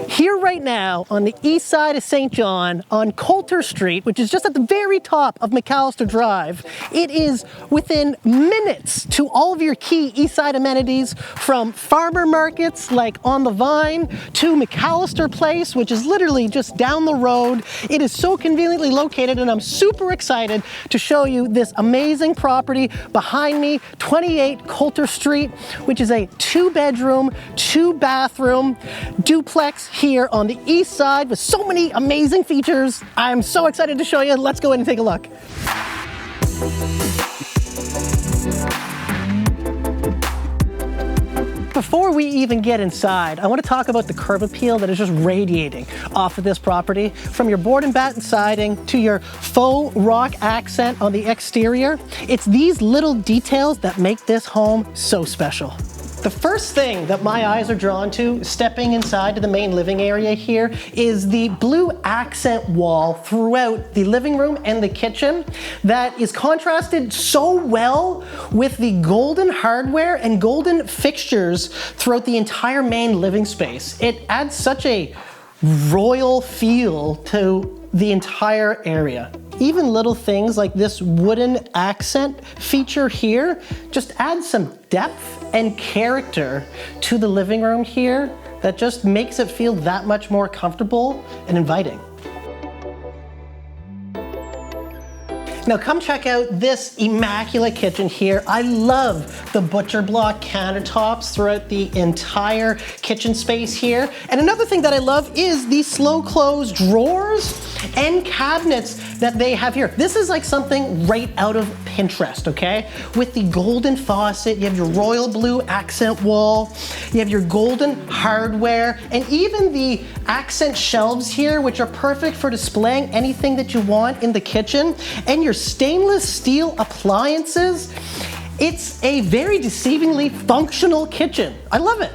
Here right now on the east side of St. John on Coulter Street, which is just at the very top of McAllister Drive, it is within minutes to all of your key east side amenities, from farmer markets like On the Vine to McAllister Place, which is literally just down the road. It is so conveniently located, and I'm super excited to show you this amazing property behind me, 28 Colter Street, which is a 2-bedroom, 2-bathroom duplex here on the east side with so many amazing features. I'm so excited to show you. Let's go in and take a look. Before we even get inside, I want to talk about the curb appeal that is just radiating off of this property. From your board and batten siding to your faux rock accent on the exterior, it's these little details that make this home so special. The first thing that my eyes are drawn to stepping inside to the main living area here is the blue accent wall throughout the living room and the kitchen that is contrasted so well with the golden hardware and golden fixtures throughout the entire main living space. It adds such a royal feel to the entire area. Even little things like this wooden accent feature here just add some depth and character to the living room here that just makes it feel that much more comfortable and inviting. Now come check out this immaculate kitchen here. I love the butcher block countertops throughout the entire kitchen space here. And another thing that I love is the slow close drawers and cabinets that they have here. This is like something right out of Pinterest, okay? With the golden faucet, you have your royal blue accent wall, you have your golden hardware, and even the accent shelves here, which are perfect for displaying anything that you want in the kitchen, and your stainless steel appliances. It's a very deceivingly functional kitchen. I love it.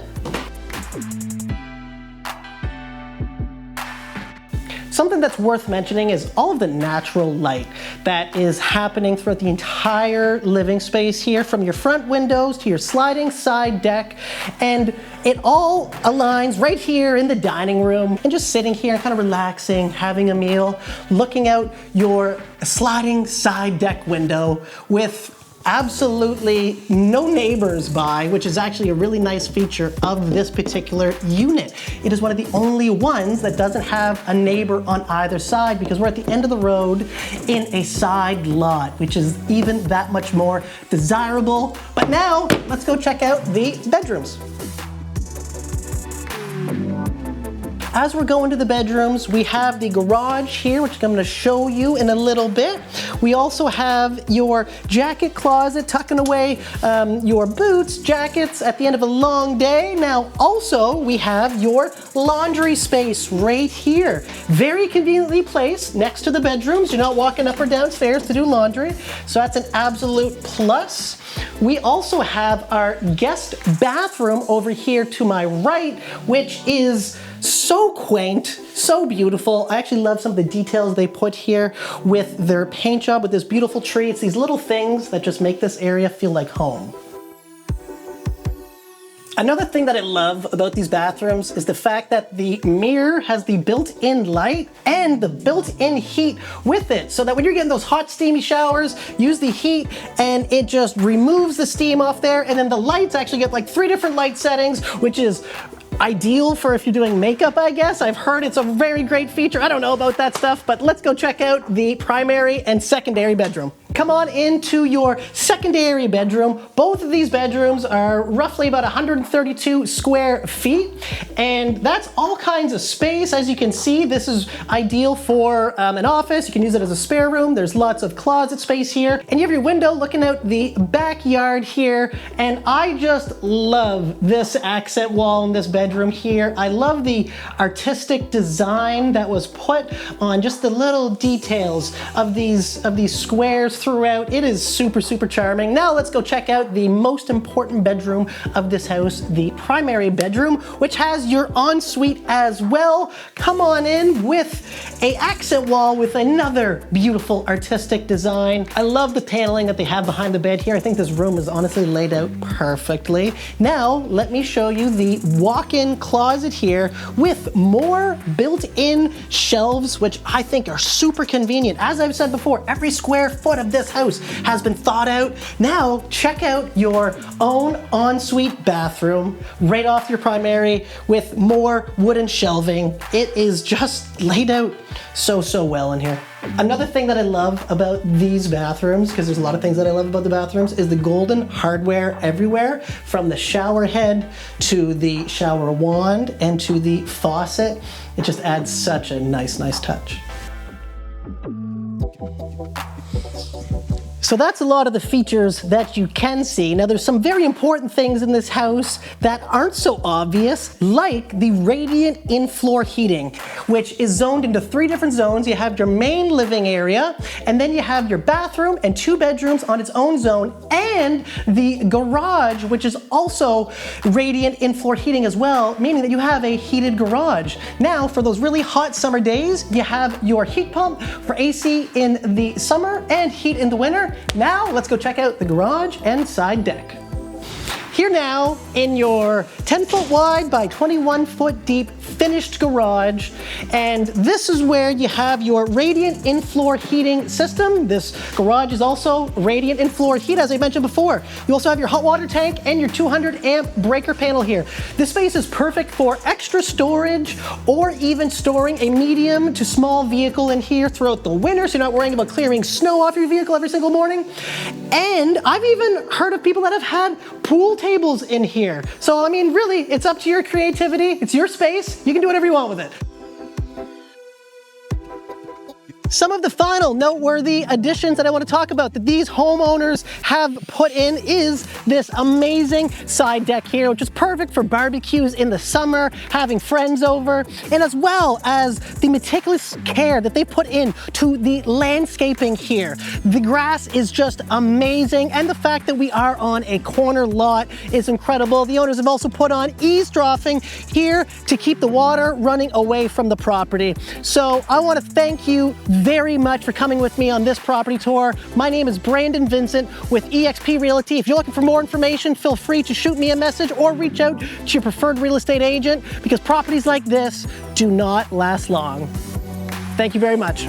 Something that's worth mentioning is all of the natural light that is happening throughout the entire living space here, from your front windows to your sliding side deck, and it all aligns right here in the dining room, and just sitting here and kind of relaxing, having a meal, looking out your sliding side deck window with absolutely no neighbors by, which is actually a really nice feature of this particular unit. It is one of the only ones that doesn't have a neighbor on either side, because we're at the end of the road in a side lot, which is even that much more desirable. But now let's go check out the bedrooms. As we're going to the bedrooms, we have the garage here, which I'm going to show you in a little bit. We also have your jacket closet, tucking away your boots, jackets at the end of a long day. Now, also, we have your laundry space right here. Very conveniently placed next to the bedrooms. You're not walking up or downstairs to do laundry, so that's an absolute plus. We also have our guest bathroom over here to my right, which is so quaint, so beautiful. I actually love some of the details they put here with their paint job with this beautiful tree. It's these little things that just make this area feel like home. Another thing that I love about these bathrooms is the fact that the mirror has the built-in light and the built-in heat with it, so that when you're getting those hot steamy showers, use the heat and it just removes the steam off there, and then the lights actually get like 3 different light settings, which is ideal for if you're doing makeup, I guess. I've heard it's a very great feature. I don't know about that stuff, but let's go check out the primary and secondary bedroom. Come on into your secondary bedroom. Both of these bedrooms are roughly about 132 square feet, and that's all kinds of space. As you can see, this is ideal for an office. You can use it as a spare room. There's lots of closet space here, and you have your window looking out the backyard here, and I just love this accent wall in this bedroom here. I love the artistic design that was put on just the little details of these squares throughout. It is super, super charming. Now let's go check out the most important bedroom of this house, the primary bedroom, which has your ensuite as well. Come on in with an accent wall with another beautiful artistic design. I love the paneling that they have behind the bed here. I think this room is honestly laid out perfectly. Now, let me show you the walk-in closet here with more built-in shelves, which I think are super convenient. As I've said before, every square foot of this house has been thought out. Now, check out your own ensuite bathroom right off your primary with more wooden shelving. It is just laid out so well in here. Another thing that I love about these bathrooms, because there's a lot of things that I love about the bathrooms, is the golden hardware everywhere, from the shower head to the shower wand and to the faucet. It just adds such a nice touch. So that's a lot of the features that you can see. Now there's some very important things in this house that aren't so obvious, like the radiant in-floor heating, which is zoned into 3 different zones. You have your main living area, and then you have your bathroom and 2 bedrooms on its own zone, and the garage, which is also radiant in-floor heating as well, meaning that you have a heated garage. Now, for those really hot summer days, you have your heat pump for AC in the summer and heat in the winter. Now, let's go check out the garage and side deck. Here now in your 10-foot wide by 21-foot deep finished garage, and this is where you have your radiant in-floor heating system. This garage is also radiant in-floor heat, as I mentioned before. You also have your hot water tank and your 200 amp breaker panel here. This space is perfect for extra storage or even storing a medium to small vehicle in here throughout the winter, so you're not worrying about clearing snow off your vehicle every single morning. And I've even heard of people that have had pool tables in here. So I mean, really, it's up to your creativity. It's your space. You can do whatever you want with it. Some of the final noteworthy additions that I want to talk about that these homeowners have put in is this amazing side deck here, which is perfect for barbecues in the summer, having friends over, and as well as the meticulous care that they put in to the landscaping here. The grass is just amazing, and the fact that we are on a corner lot is incredible. The owners have also put on eavesdropping here to keep the water running away from the property. So I want to thank you very much for coming with me on this property tour. My name is Brandon Vincent with eXp Realty. If you're looking for more information, feel free to shoot me a message or reach out to your preferred real estate agent, because properties like this do not last long. Thank you very much.